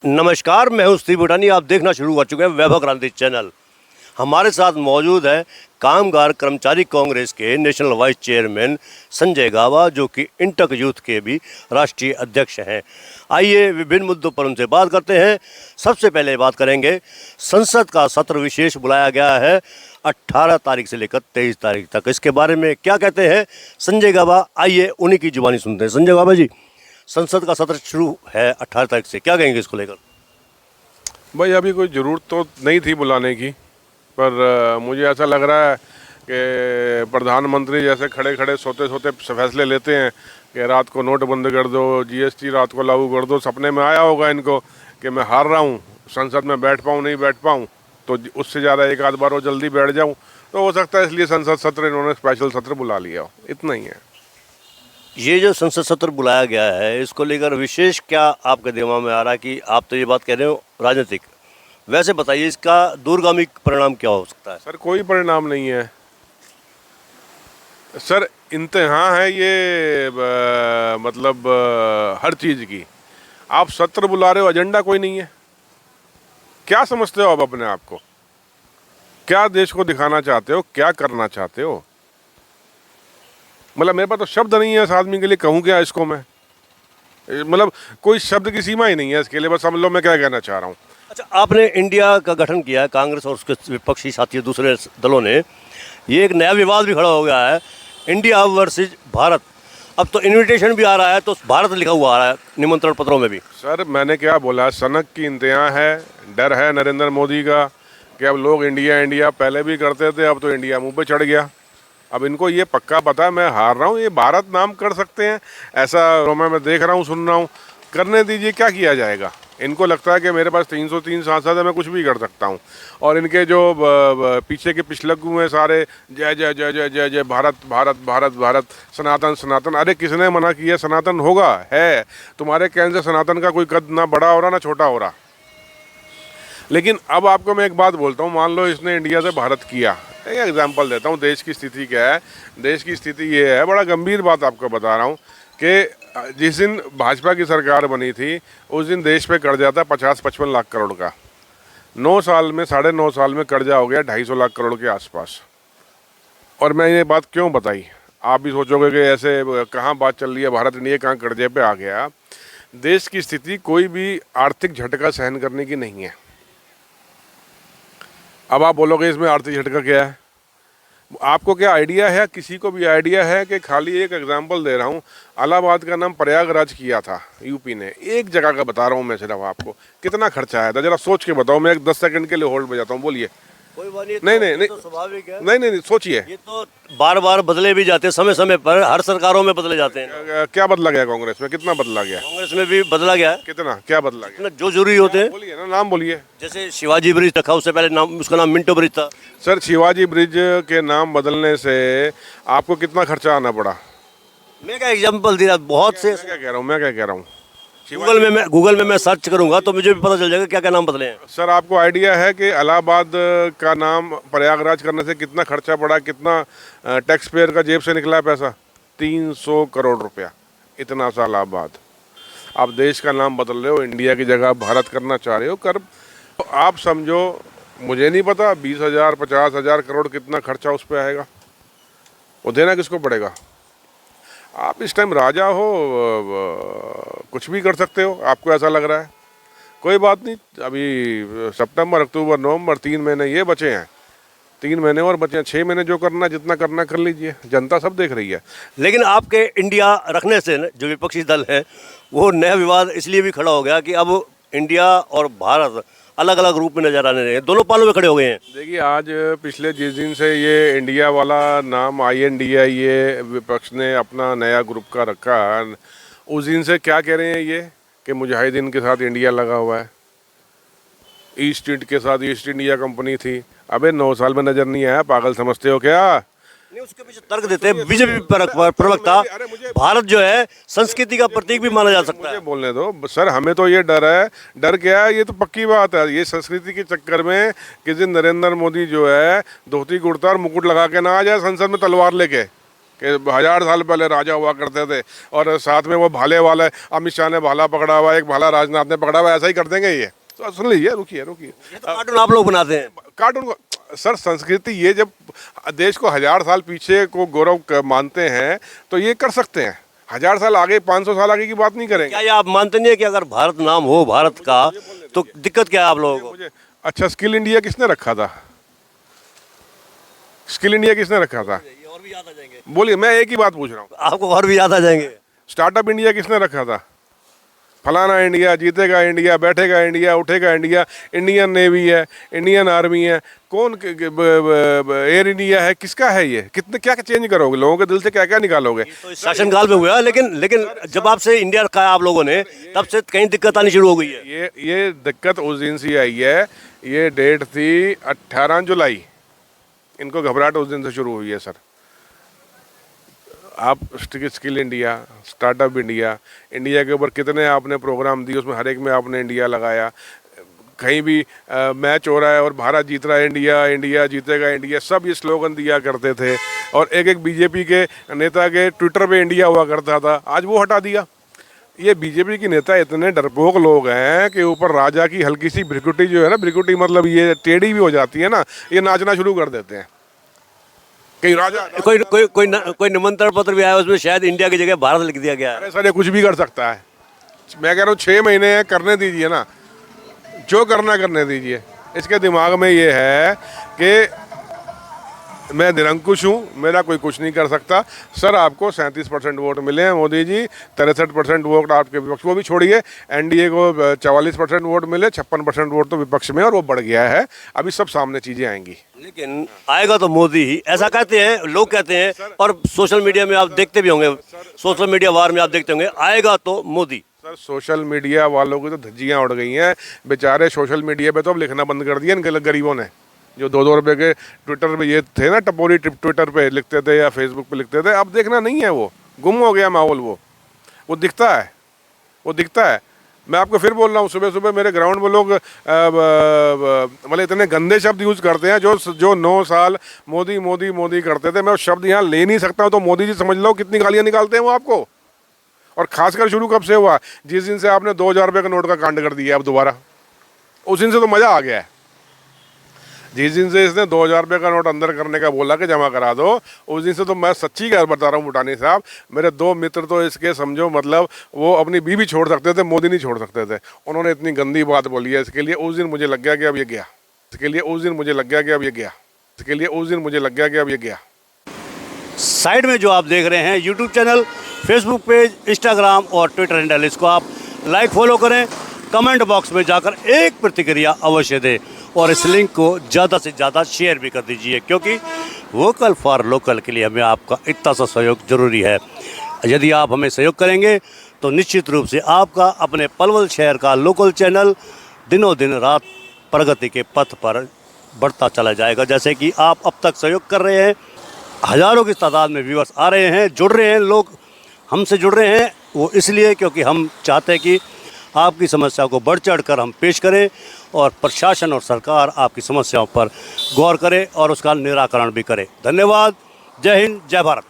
नमस्कार, मैं हूं स्टीव भूटानी। आप देखना शुरू कर चुके हैं वैभव क्रांति चैनल। हमारे साथ मौजूद है कामगार कर्मचारी कांग्रेस के नेशनल वाइस चेयरमैन संजय गावा, जो कि इंटक यूथ के भी राष्ट्रीय अध्यक्ष हैं। आइए विभिन्न मुद्दों पर उनसे बात करते हैं। सबसे पहले बात करेंगे, संसद का सत्र विशेष बुलाया गया है 18 तारीख से लेकर 23 तारीख तक। इसके बारे में क्या कहते हैं संजय गावा, आइए उन्हीं की जुबानी सुनते हैं। संजय गावा जी, संसद का सत्र शुरू है 18 तारीख से, क्या कहेंगे इसको लेकर? भाई अभी कोई ज़रूरत तो नहीं थी बुलाने की, पर मुझे ऐसा लग रहा है कि प्रधानमंत्री जैसे खड़े खड़े सोते सोते फैसले लेते हैं कि रात को नोट बंद कर दो, जीएसटी रात को लागू कर दो। सपने में आया होगा इनको कि मैं हार रहा हूँ, संसद में बैठ पाऊँ नहीं बैठ पाऊँ, तो उससे ज़्यादा एक आध बार वो जल्दी बैठ जाऊँ, तो हो सकता है इसलिए संसद सत्र इन्होंने स्पेशल सत्र बुला लिया हो, इतना ही है। ये जो संसद सत्र बुलाया गया है, इसको लेकर विशेष क्या आपके दिमाग में आ रहा है? कि आप तो ये बात कह रहे हो राजनीतिक, वैसे बताइए इसका दूरगामी परिणाम क्या हो सकता है? सर कोई परिणाम नहीं है सर, इम्तिहान है ये मतलब हर चीज़ की। आप सत्र बुला रहे हो, एजेंडा कोई नहीं है। क्या समझते हो आप अपने आप को? क्या देश को दिखाना चाहते हो? क्या करना चाहते हो? मतलब मेरे पास तो शब्द नहीं है इस आदमी के लिए, कहूँ क्या इसको मैं? मतलब कोई शब्द की सीमा ही नहीं है इसके लिए। बस समझ लो मैं क्या कहना चाह रहा हूँ। अच्छा, आपने इंडिया का गठन किया है, कांग्रेस और उसके विपक्षी साथी दूसरे दलों ने। ये एक नया विवाद भी खड़ा हो गया है, इंडिया वर्सेज भारत। अब तो इनविटेशन भी आ रहा है, तो भारत लिखा हुआ आ रहा है निमंत्रण पत्रों में भी। सर मैंने क्या बोला, सनक की इंतहा है, डर है नरेंद्र मोदी का कि अब लोग इंडिया इंडिया पहले भी करते थे, अब तो इंडिया मुंह पे चढ़ गया। अब इनको ये पक्का पता है मैं हार रहा हूँ, ये भारत नाम कर सकते हैं ऐसा मैं देख रहा हूँ, सुन रहा हूँ। करने दीजिए, क्या किया जाएगा? इनको लगता है कि मेरे पास 303 सांसद है, मैं कुछ भी कर सकता हूँ। और इनके जो पीछे के पिछलग्गू हैं सारे, जय जय जय जय जय जय भारत भारत भारत भारत, सनातन सनातन। अरे किसने मना किया सनातन होगा? है तुम्हारे कहने से सनातन का कोई कद ना बड़ा हो रहा ना छोटा हो रहा। लेकिन अब आपको मैं एक बात बोलता हूँ, मान लो इसने इंडिया से भारत किया, एक एग्जांपल देता हूँ देश की स्थिति क्या है। देश की स्थिति ये है, बड़ा गंभीर बात आपको बता रहा हूँ, कि जिस दिन भाजपा की सरकार बनी थी उस दिन देश पे कर्जा था 50-55 लाख करोड़ का। 9 साल में, 9.5 साल में कर्जा हो गया 250 लाख करोड़ के आसपास। और मैं ये बात क्यों बताई, आप भी सोचोगे कि ऐसे कहाँ बात चल रही है, भारत इंडिया कहाँ कर्जे पे आ गया। देश की स्थिति कोई भी आर्थिक झटका सहन करने की नहीं है। अब आप बोलोगे इसमें आर्थिक झटका क्या है? आपको क्या आइडिया है? किसी को भी आइडिया है? कि खाली एक एग्जांपल दे रहा हूँ, इलाहाबाद का नाम प्रयागराज किया था यूपी ने। एक जगह का बता रहा हूँ मैं सिर्फ आपको, कितना खर्चा आया था जरा सोच के बताओ। मैं एक 10 सेकंड के लिए होल्ड बजाता हूँ, बोलिए। कोई बात नहीं, नहीं, तो स्वाभाविक है। नहीं, सोचिए। ये तो बार बार बदले भी जाते, समय समय पर हर सरकारों में बदले जाते हैं। क्या बदला गया कांग्रेस में? कितना बदला गया? कांग्रेस में भी बदला गया है। कितना क्या बदला गया? जो जरूरी होते हैं, बोलिए ना, नाम बोलिए। जैसे शिवाजी ब्रिज रखा, उससे पहले नाम उसका नाम मिंटो ब्रिज था। सर शिवाजी ब्रिज के नाम बदलने से आपको कितना खर्चा आना पड़ा? मैं क्या एग्जाम्पल दे रहा, बहुत से। मैं क्या कह रहा हूँ गूगल में मैं सर्च करूंगा तो मुझे भी पता चल जाएगा क्या क्या नाम बदले हैं। सर आपको आइडिया है कि इलाहाबाद का नाम प्रयागराज करने से कितना खर्चा पड़ा, कितना टैक्स पेयर का जेब से निकला है पैसा? 300 करोड़ रुपया, इतना सा इलाहाबाद। आप देश का नाम बदल रहे हो, इंडिया की जगह भारत करना चाह रहे हो, कर। तो आप समझो, मुझे नहीं पता 20,000 50,000 करोड़ कितना खर्चा उस पर आएगा, वो देना किसको पड़ेगा? आप इस टाइम राजा हो, कुछ भी कर सकते हो, आपको ऐसा लग रहा है। कोई बात नहीं, अभी सितंबर अक्टूबर नवंबर 3 महीने ये बचे हैं, 3 महीने और बचे हैं। 6 महीने जो करना, जितना करना कर लीजिए, जनता सब देख रही है। लेकिन आपके इंडिया रखने से जो विपक्षी दल है, वो नया विवाद इसलिए भी खड़ा हो गया कि अब इंडिया और भारत अलग अलग रूप में नजर आने लगे, दोनों पालों में खड़े हो गए हैं। देखिए आज पिछले जिस दिन से ये इंडिया वाला नाम INDA ये विपक्ष ने अपना नया ग्रुप का रखा, उस दिन से क्या कह रहे हैं ये कि मुजाहिदीन के साथ इंडिया लगा हुआ है, ईस्ट इंड के साथ ईस्ट इंडिया कंपनी थी। अबे 9 साल में नजर नहीं आया, पागल समझते हो क्या? नहीं, उसके पीछे तर्क देते हैं बीजेपी प्रवक्ता, भारत जो है संस्कृति का प्रतीक भी माना जा सकता है। मुझे बोलने दो सर, हमें तो ये डर है। डर क्या है? ये तो पक्की बात है, ये संस्कृति के चक्कर में किसी दिन नरेंद्र मोदी जो है धोती कुर्ता और मुकुट लगा के ना आ जाए संसद में तलवार लेके, कि 1000 साल पहले राजा हुआ करते थे और साथ में वो भाले वाले, अमित शाह ने भाला पकड़ा हुआ, एक भाला राजनाथ ने पकड़ा हुआ, ऐसा ही कर देंगे ये? तो सुन लीजिए, रुकिए रुकिए। ये तो कार्टून आप लोग बनाते हैं। कार्टून को सर, संस्कृति ये जब देश को 1000 साल पीछे को गौरव मानते हैं तो ये कर सकते हैं। 1000 साल आगे, 500 साल आगे की बात नहीं करेंगे। क्या ये आप मानते नहीं है कि अगर भारत नाम हो भारत का तो दिक्कत क्या है आप लोगों को? मुझे अच्छा, स्किल इंडिया किसने रखा था? स्किल इंडिया किसने रखा था? और भी याद आ जाएंगे। बोलिए, मैं एक ही बात पूछ रहा हूँ। आपको और भी याद आ जाएंगे। स्टार्टअप इंडिया किसने रखा था? फलाना इंडिया, जीतेगा इंडिया, बैठेगा इंडिया, उठेगा इंडिया, इंडियन नेवी है, इंडियन आर्मी है, कौन एयर इंडिया है, किसका है ये? कितने क्या चेंज करोगे? लोगों के दिल से क्या क्या निकालोगे? तो इस शासनकाल में हुआ, लेकिन जब आपसे इंडिया रखा है आप लोगों ने, तब से कहीं दिक्कत आनी शुरू हो गई है। ये दिक्कत उस दिन से आई है। ये डेट थी 18 जुलाई। इनको घबराहट उस दिन से शुरू हुई है सर। आप skill India, startup India, India के ऊपर कितने आपने प्रोग्राम दिए, उसमें हर एक में आपने इंडिया लगाया। कहीं भी मैच हो रहा है और भारत जीत रहा है, इंडिया इंडिया जीतेगा इंडिया, सब ये स्लोगन दिया करते थे। और एक एक बीजेपी के नेता के ट्विटर पे इंडिया हुआ करता था, आज वो हटा दिया। ये बीजेपी के नेता इतने डरपोक लोग हैं कि ऊपर राजा की हल्की सी भ्रिकुटी जो है ना, भ्रिकुटी मतलब ये टेढ़ी भी हो जाती है ना, ये नाचना शुरू कर देते हैं। कहीं राजा कोई निमंत्रण पत्र भी आया, उसमें शायद इंडिया की जगह भारत लिख दिया गया है। अरे सर, ये कुछ भी कर सकता है। मैं कह रहा हूँ 6 महीने हैं, करने दीजिए ना, जो करना करने दीजिए। इसके दिमाग में ये है कि मैं निरंकुश हूँ, मेरा कोई कुछ नहीं कर सकता। सर, आपको 37% वोट मिले हैं मोदी जी, 63% वोट आपके विपक्ष, वो भी छोड़िए। एनडीए को 44% वोट मिले, 56% वोट तो विपक्ष में, और वो बढ़ गया है। अभी सब सामने चीज़ें आएंगी। लेकिन आएगा तो मोदी ही, ऐसा कहते हैं लोग, कहते हैं। और सोशल मीडिया में आप देखते भी होंगे, सोशल मीडिया वार में आप देखते होंगे, आएगा तो मोदी। सर, सोशल मीडिया वालों की तो धज्जियाँ उड़ गई हैं बेचारे। सोशल मीडिया पे तो अब लिखना बंद कर दिया इन गरीबों ने। जो 2-2 रुपए के ट्विटर पे ये थे ना, टपोरी ट्विटर पे लिखते थे या फेसबुक पे लिखते थे, अब देखना नहीं है। वो गुम हो गया माहौल। वो दिखता है, वो दिखता है। मैं आपको फिर बोल रहा हूँ, सुबह सुबह मेरे ग्राउंड में लोग मतलब इतने गंदे शब्द यूज़ करते हैं। जो 9 साल मोदी मोदी मोदी करते थे, मैं वो शब्द यहाँ ले नहीं सकता हूँ। तो मोदी जी समझ लो कितनी गालियाँ निकालते हैं वो आपको। और खासकर शुरू कब से हुआ? जिस दिन से आपने 2000 रुपये का नोट का कांड कर दिया अब दोबारा, उस दिन से तो मज़ा आ गया है। जिस दिन से इसने 2000 रुपये का नोट अंदर करने का बोला कि जमा करा दो, उस दिन से तो मैं सच्ची बात बता रहा हूँ भूटानी साहब, मेरे 2 मित्र तो इसके समझो मतलब वो अपनी बीवी छोड़ सकते थे, मोदी नहीं छोड़ सकते थे। उन्होंने इतनी गंदी बात बोली है। इसके लिए उस दिन मुझे लग गया कि अब ये गया। इसके लिए उस दिन मुझे लग गया कि अब ये गया। इसके लिए उस दिन मुझे लग गया कि अब ये गया। साइड में जो आप देख रहे हैं YouTube channel, Facebook page, Instagram और ट्विटर हैंडल, इसको आप लाइक फॉलो करें। कमेंट बॉक्स में जाकर एक प्रतिक्रिया अवश्य दें और इस लिंक को ज़्यादा से ज़्यादा शेयर भी कर दीजिए, क्योंकि वोकल फॉर लोकल के लिए हमें आपका इतना सा सहयोग जरूरी है। यदि आप हमें सहयोग करेंगे तो निश्चित रूप से आपका अपने पलवल शहर का लोकल चैनल दिनों दिन रात प्रगति के पथ पर बढ़ता चला जाएगा। जैसे कि आप अब तक सहयोग कर रहे हैं, हज़ारों की तादाद में व्यूअर्स आ रहे हैं, जुड़ रहे हैं, लोग हमसे जुड़ रहे हैं। वो इसलिए क्योंकि हम चाहते हैं कि आपकी समस्या को बढ़ चढ़ कर हम पेश करें और प्रशासन और सरकार आपकी समस्याओं पर गौर करे और उसका निराकरण भी करे। धन्यवाद। जय हिंद, जय भारत।